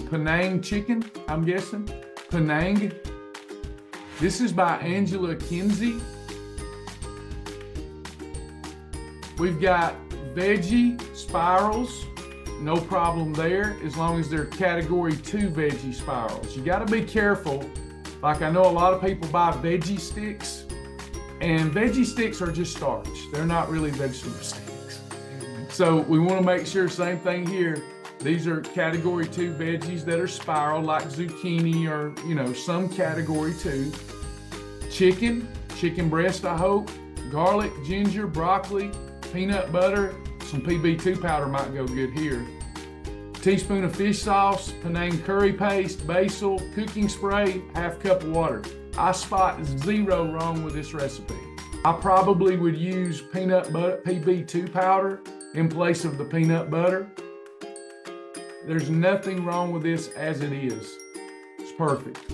Panang Chicken, I'm guessing. Panang. This is by 𝐁𝐨𝐴. We've got veggie spirals, no problem there, as long as they're category 2 veggie spirals. You gotta be careful. Like, I know a lot of people buy veggie sticks, and veggie sticks are just starch. They're not really vegetable sticks. So we wanna make sure, same thing here, these are category 2 veggies that are spiral, like zucchini or, some category 2. Chicken breast, I hope, garlic, ginger, broccoli, peanut butter, some PB2 powder might go good here. Teaspoon of fish sauce, Penang curry paste, basil, cooking spray, ½ cup of water. I spot 0 wrong with this recipe. I probably would use peanut butter, PB2 powder in place of the peanut butter. There's nothing wrong with this as it is. It's perfect.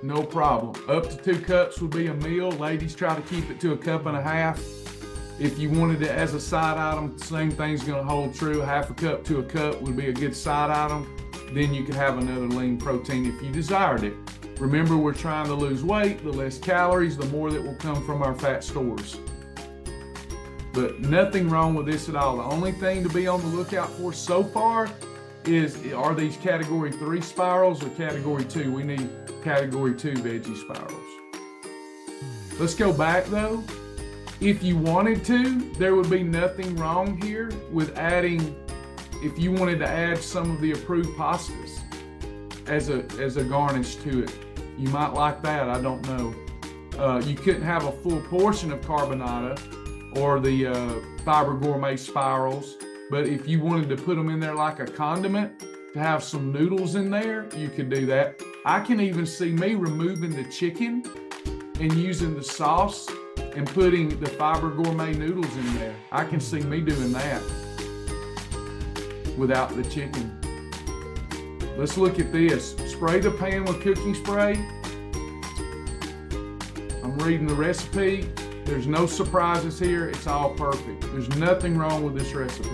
No problem. Up to 2 cups would be a meal. Ladies, try to keep it to 1.5 cups. If you wanted it as a side item, the same thing's gonna hold true. ½ cup to 1 cup would be a good side item. Then you could have another lean protein if you desired it. Remember, we're trying to lose weight. The less calories, the more that will come from our fat stores. But nothing wrong with this at all. The only thing to be on the lookout for so far is, are these category 3 spirals or category 2? We need category 2 veggie spirals. Let's go back though. If you wanted to, there would be nothing wrong here with adding, if you wanted to add some of the approved pastas as a garnish to it. You might like that, I don't know. You couldn't have a full portion of carbonara or the Fiber Gourmet spirals, but if you wanted to put them in there like a condiment, to have some noodles in there, you could do that. I can even see me removing the chicken and using the sauce and putting the Fiber Gourmet noodles in there. I can see me doing that without the chicken. Let's look at this. Spray the pan with cooking spray. I'm reading the recipe. There's no surprises here. It's all perfect. There's nothing wrong with this recipe.